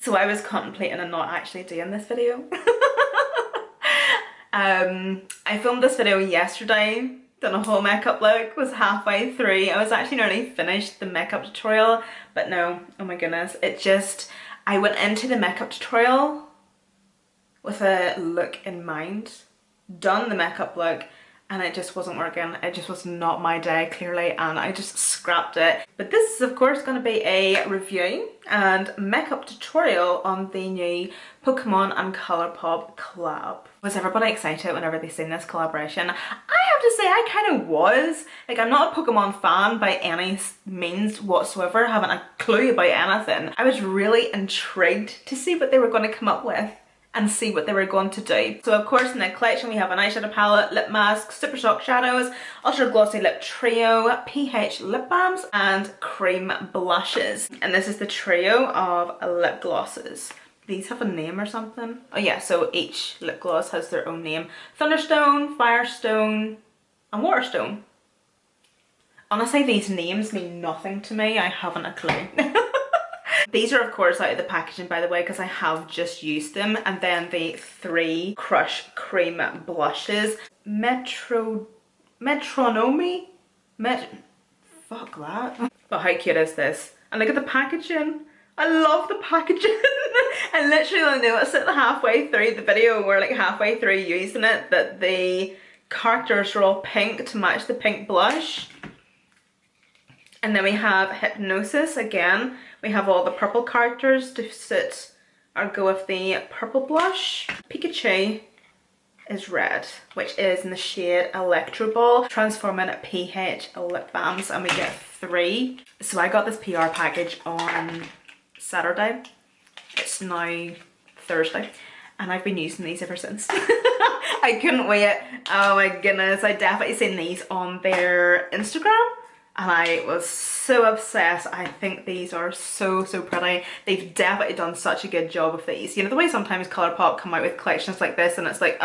So I was contemplating on not actually doing this video. I filmed this video yesterday, done a whole makeup look, was halfway through. I was actually nearly finished the makeup tutorial, but no, oh my goodness, I went into the makeup tutorial with a look in mind, done the makeup look, and it just wasn't working. It just was not my day, clearly, and I just scrapped it. But this is of course going to be a review and makeup tutorial on the new Pokemon and ColourPop collab. Was everybody excited whenever they seen this collaboration? I have to say I kind of was. Like, I'm not a Pokemon fan by any means whatsoever, haven't a clue about anything. I was really intrigued to see what they were going to come up with and see what they were going to do. So of course in the collection we have an eyeshadow palette, lip mask, Super Shock shadows, ultra glossy lip trio, pH lip balms and cream blushes. And this is the trio of lip glosses. These have a name or something? Oh yeah, so each lip gloss has their own name. Thunderstone, Firestone and Waterstone. Honestly, these names mean nothing to me. I haven't a clue. These are of course out of the packaging, by the way, because I have just used them. And then the three Crush Cream Blushes. Metronome? Fuck that. But how cute is this? And look at the packaging. I love the packaging. I literally noticed it halfway through the video, we're like halfway through using it, that the characters are all pink to match the pink blush. And then we have Hypnosis again. We have all the purple characters to sit or go with the purple blush. Pikachu is red, which is in the shade Electro Ball. Transforming pH lip balms, and we get 3. So I got this PR package on Saturday. It's now Thursday, and I've been using these ever since. I couldn't wait. Oh my goodness, I definitely seen these on their Instagram. And I was so obsessed. I think these are so pretty. They've definitely done such a good job of these. You know the way sometimes ColourPop come out with collections like this and it's like,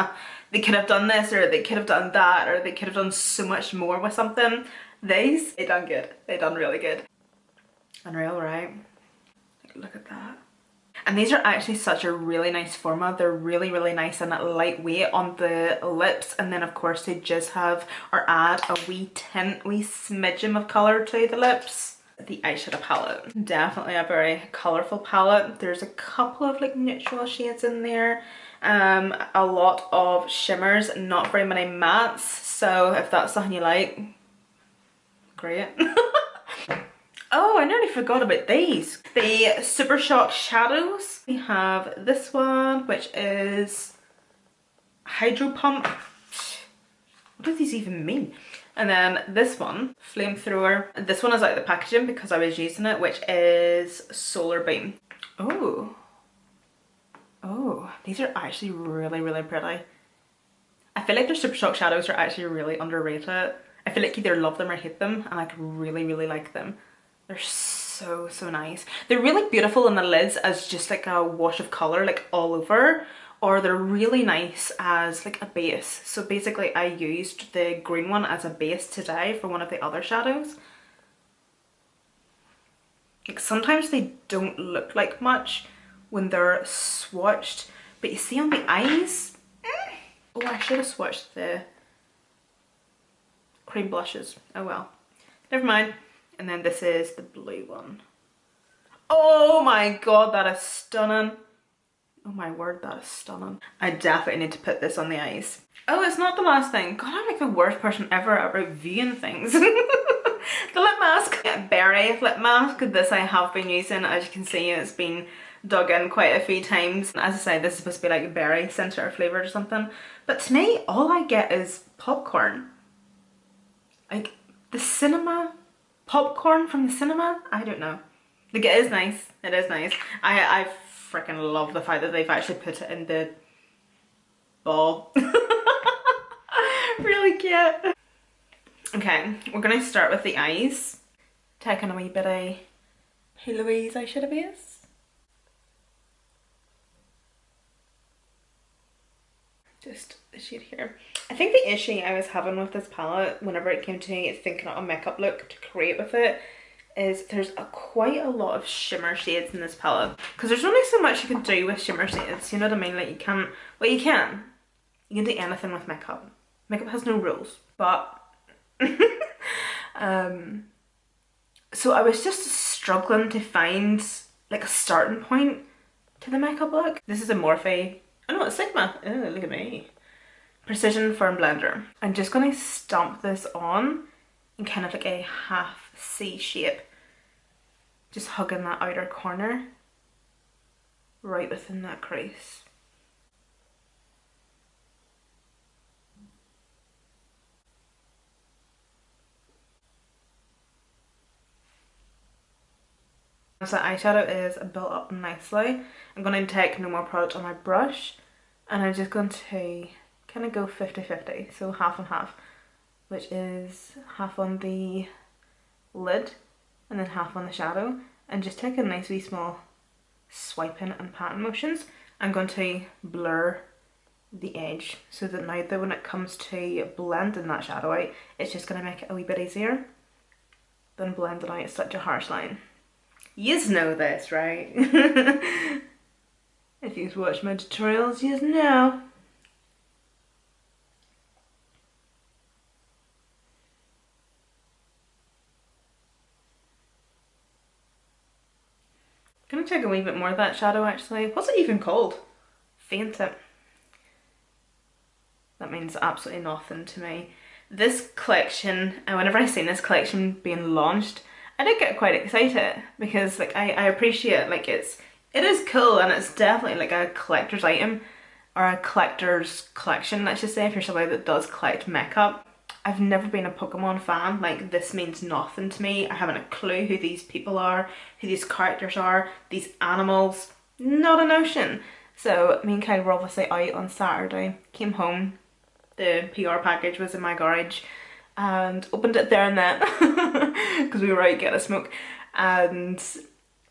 they could have done this or they could have done that or they could have done so much more with something. These, they done good. They done really good. Unreal, right? Look at that. And these are actually such a really nice formula. They're really nice and lightweight on the lips. And then of course they just have or add a wee tint, wee smidgen of colour to the lips. The eyeshadow palette. Definitely a very colourful palette. There's a couple of like neutral shades in there. A lot of shimmers, not very many mattes. So if that's something you like, great. Oh, I nearly forgot about these. The Super Shock shadows. We have this one, which is Hydro Pump. What do these even mean? And then this one, Flamethrower. This one is out of the packaging because I was using it, which is Solar Beam. Oh. Oh, these are actually really pretty. I feel like their Super Shock shadows are actually really underrated. I feel like you either love them or hate them, and I really like them. They're so nice. They're really beautiful in the lids as just like a wash of colour like all over, or they're really nice as like a base. So basically I used the green one as a base today for one of the other shadows. Like sometimes they don't look like much when they're swatched, but you see on the eyes, oh, I should have swatched the cream blushes. Oh well, never mind. And then this is the blue one. Oh my god, that is stunning. Oh my word, that is stunning. I definitely need to put this on the eyes. Oh, it's not the last thing. God, I'm like the worst person ever at reviewing things. The lip mask. Berry lip mask. This I have been using. As you can see, it's been dug in quite a few times. As I say, this is supposed to be like a berry scent or flavoured or something. But to me, all I get is popcorn. Like the cinema popcorn from the cinema? I don't know. Like, it is nice. It is nice. I freaking love the fact that they've actually put it in the ball. Really cute. Okay, we're gonna start with the eyes. Taking a wee bit of Louise eyeshadow base. Just the shade here. I think the issue I was having with this palette whenever it came to thinking of a makeup look to create with it is there's quite a lot of shimmer shades in this palette, because there's only so much you can do with shimmer shades, you know what I mean? Like you can't, well you can do anything with makeup. Makeup has no rules, but so I was just struggling to find like a starting point to the makeup look. This is a Morphe, oh no, it's Sigma, oh look at me. Precision Firm Blender. I'm just gonna stomp this on in kind of like a half C shape, just hugging that outer corner right within that crease. So the eyeshadow is built up nicely. I'm going to take no more product on my brush, and I'm just going to kind of go 50-50, so half and half, which is half on the lid and then half on the shadow, and just take a nice wee small swiping and patting motions. I'm going to blur the edge so that now that when it comes to blending that shadow out, it's just going to make it a wee bit easier than blending out such a harsh line. Yous know this, right? If you've watched my tutorials, yous know. I'm gonna take a wee bit more of that shadow actually. What's it even called? Faint it. That means absolutely nothing to me. This collection, and whenever I seen this collection being launched, I did get quite excited because like I appreciate like it is cool, and it's definitely like a collector's item or a collector's collection, let's just say, if you're somebody that does collect makeup. I've never been a Pokemon fan, like this means nothing to me. I haven't a clue who these people are, who these characters are, these animals, not a notion. So me and Kyle were obviously out on Saturday, came home, the PR package was in my garage, and opened it there and then because we were out getting a smoke, and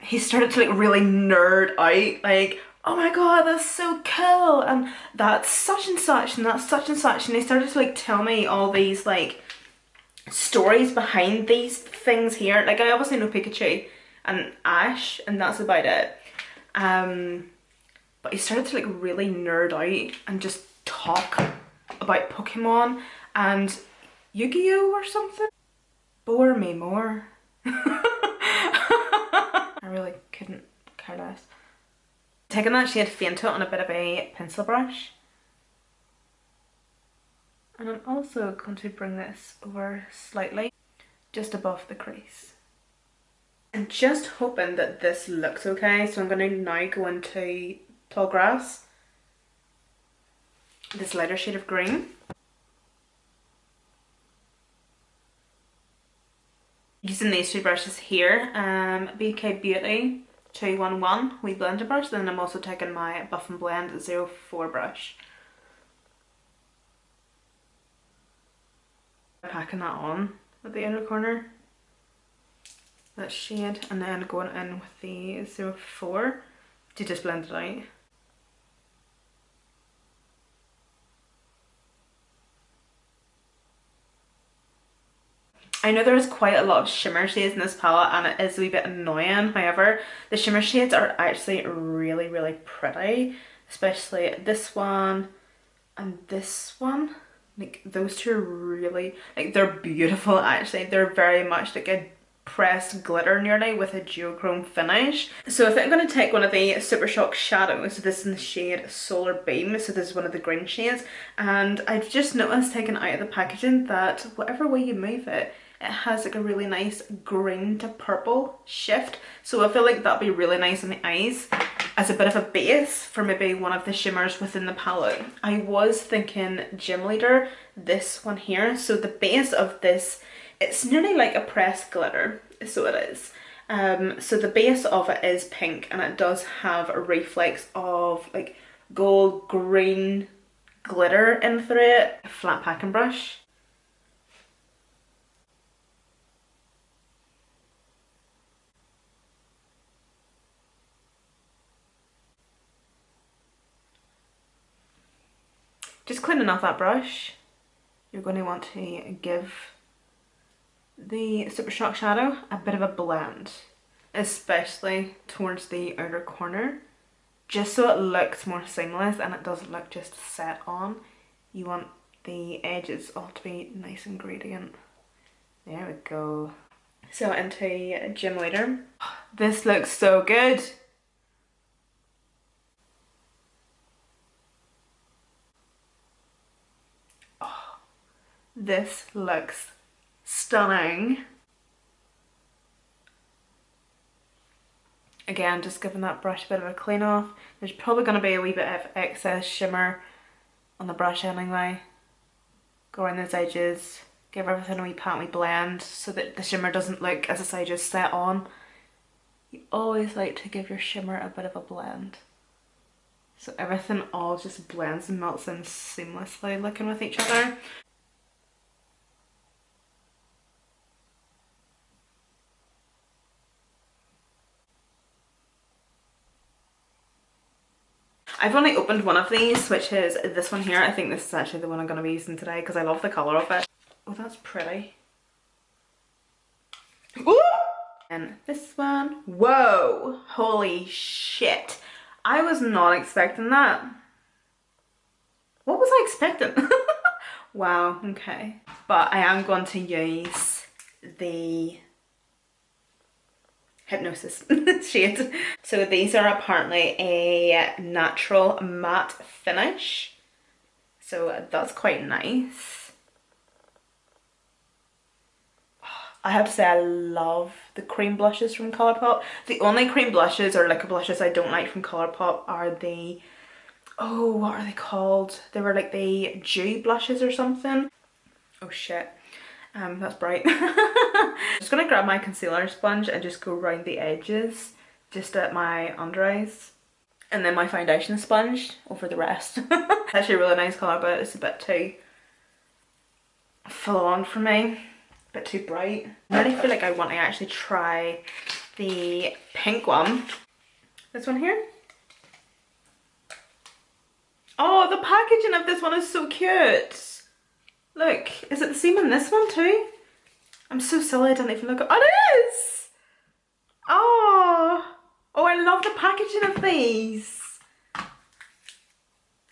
he started to like really nerd out, like, oh my god, that's so cool, and that's such and such, and that's such and such, and he started to like tell me all these like stories behind these things here. Like I obviously know Pikachu and Ash, and that's about it, but he started to like really nerd out and just talk about Pokemon and Yu-Gi-Oh or something. Bore me more. I really couldn't care less. Taking that shade Faint It on a bit of a pencil brush, and I'm also going to bring this over slightly just above the crease. I'm just hoping that this looks okay, so I'm going to now go into Tall Grass, this lighter shade of green. Using these two brushes here, BK Beauty 211 wee blender brush, then I'm also taking my Buff and Blend 04 brush. Packing that on at the inner corner, that shade, and then going in with the 04 to just blend it out. I know there's quite a lot of shimmer shades in this palette and it is a wee bit annoying, however the shimmer shades are actually really really pretty, especially this one and this one. Like those two are really, like they're beautiful actually. They're very much like a pressed glitter nearly with a duochrome finish. So I think I'm going to take one of the Super Shock shadows. So this is in the shade Solar Beam, so this is one of the green shades, and I've just noticed taken out of the packaging that whatever way you move it, it has like a really nice green to purple shift, so I feel like that'd be really nice on the eyes as a bit of a base for maybe one of the shimmers within the palette. I was thinking Gym Leader, this one here, so the base of this, it's nearly like a pressed glitter, so it is. So the base of it is pink and it does have a reflex of like gold green glitter in through it. A flat packing brush. Just cleaning off that brush, you're going to want to give the Super Shock Shadow, a bit of a blend, especially towards the outer corner, just so it looks more seamless and it doesn't look just set on. You want the edges all to be nice and gradient. There we go. So into Gym Leader. This looks so good. Oh, this looks stunning. Again, just giving that brush a bit of a clean off. There's probably going to be a wee bit of excess shimmer on the brush anyway. Go around those edges, give everything a wee pat, wee blend so that the shimmer doesn't look, as I say, just set on. You always like to give your shimmer a bit of a blend. So everything all just blends and melts in seamlessly looking with each other. I've only opened one of these, which is this one here. I think this is actually the one I'm going to be using today because I love the colour of it. Oh, that's pretty. Ooh! And this one. Whoa! Holy shit. I was not expecting that. What was I expecting? Wow, okay. But I am going to use the Hypnosis shade. So these are apparently a natural matte finish. So that's quite nice. I have to say I love the cream blushes from ColourPop. The only cream blushes or liquid blushes I don't like from ColourPop are the, oh, what are they called? They were like the dew blushes or something. Oh shit. That's bright. I'm just gonna grab my concealer sponge and just go around the edges, just at my under eyes. And then my foundation sponge over the rest. It's actually a really nice colour, but it's a bit too full on for me. A bit too bright. I really feel like I want to actually try the pink one. This one here. Oh, the packaging of this one is so cute. Look, is it the same in this one too? I'm so silly I didn't even look at, oh it is! Oh, oh I love the packaging of these.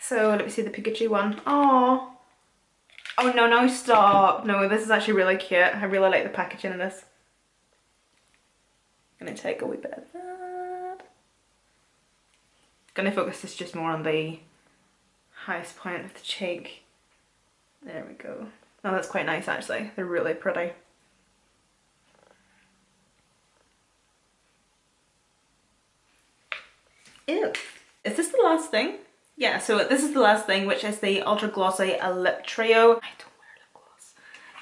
So let me see the Pikachu one. Oh, oh no, no, stop. No, this is actually really cute. I really like the packaging of this. I'm gonna take a wee bit of that. Gonna focus this just more on the highest point of the cheek. There we go. Oh, that's quite nice actually. They're really pretty. Ew. Is this the last thing? Yeah, so this is the last thing, which is the Ultra Glossy Lip Trio. I don't wear lip gloss.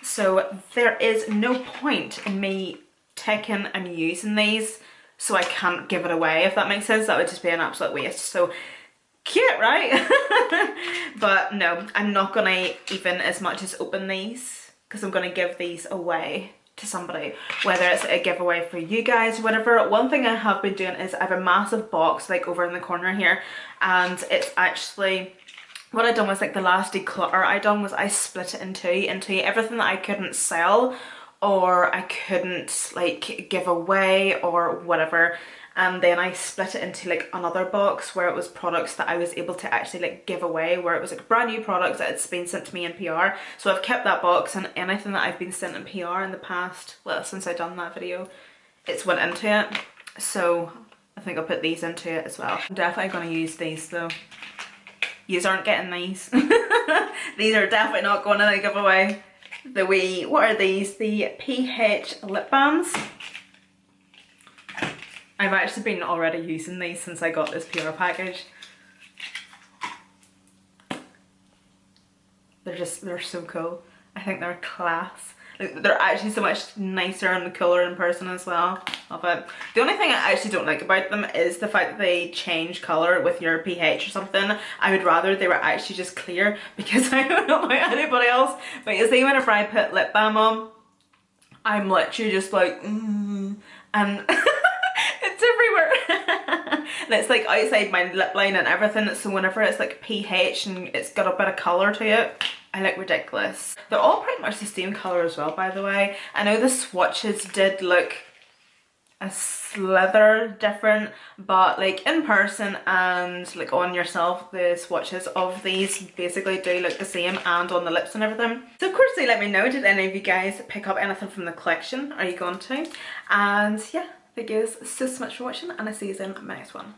So there is no point in me taking and using these, so I can't give it away, if that makes sense. That would just be an absolute waste. So cute, right? But no, I'm not gonna even as much as open these because I'm gonna give these away to somebody, whether it's a giveaway for you guys or whatever. One thing I have been doing is I have a massive box like over in the corner here, and it's actually, what I done was like the last declutter I done was I split it into everything that I couldn't sell or I couldn't like give away or whatever. And then I split it into like another box where it was products that I was able to actually like give away, where it was like brand new products that had been sent to me in PR. So I've kept that box, and anything that I've been sent in PR in the past, well, since I done that video, it's went into it. So I think I'll put these into it as well. I'm definitely going to use these though. Yous aren't getting these. These are definitely not going to the giveaway. The wee, what are these? The PH lip balms. I've actually been already using these since I got this PR package. They're so cool. I think they're class. Like, they're actually so much nicer and cooler in person as well. Love it. The only thing I actually don't like about them is the fact that they change colour with your pH or something. I would rather they were actually just clear, because I don't know about anybody else, but you see whenever I put lip balm on, I'm literally just like, and it's everywhere. And it's like outside my lip line and everything, so whenever it's like pH and it's got a bit of colour to it, I look ridiculous. They're all pretty much the same colour as well, by the way. I know the swatches did look a slither different, but like in person and like on yourself, the swatches of these basically do look the same, and on the lips and everything. So of course, do let me know, did any of you guys pick up anything from the collection? Are you going to? And yeah, thank you guys so much for watching, and I'll see you in my next one.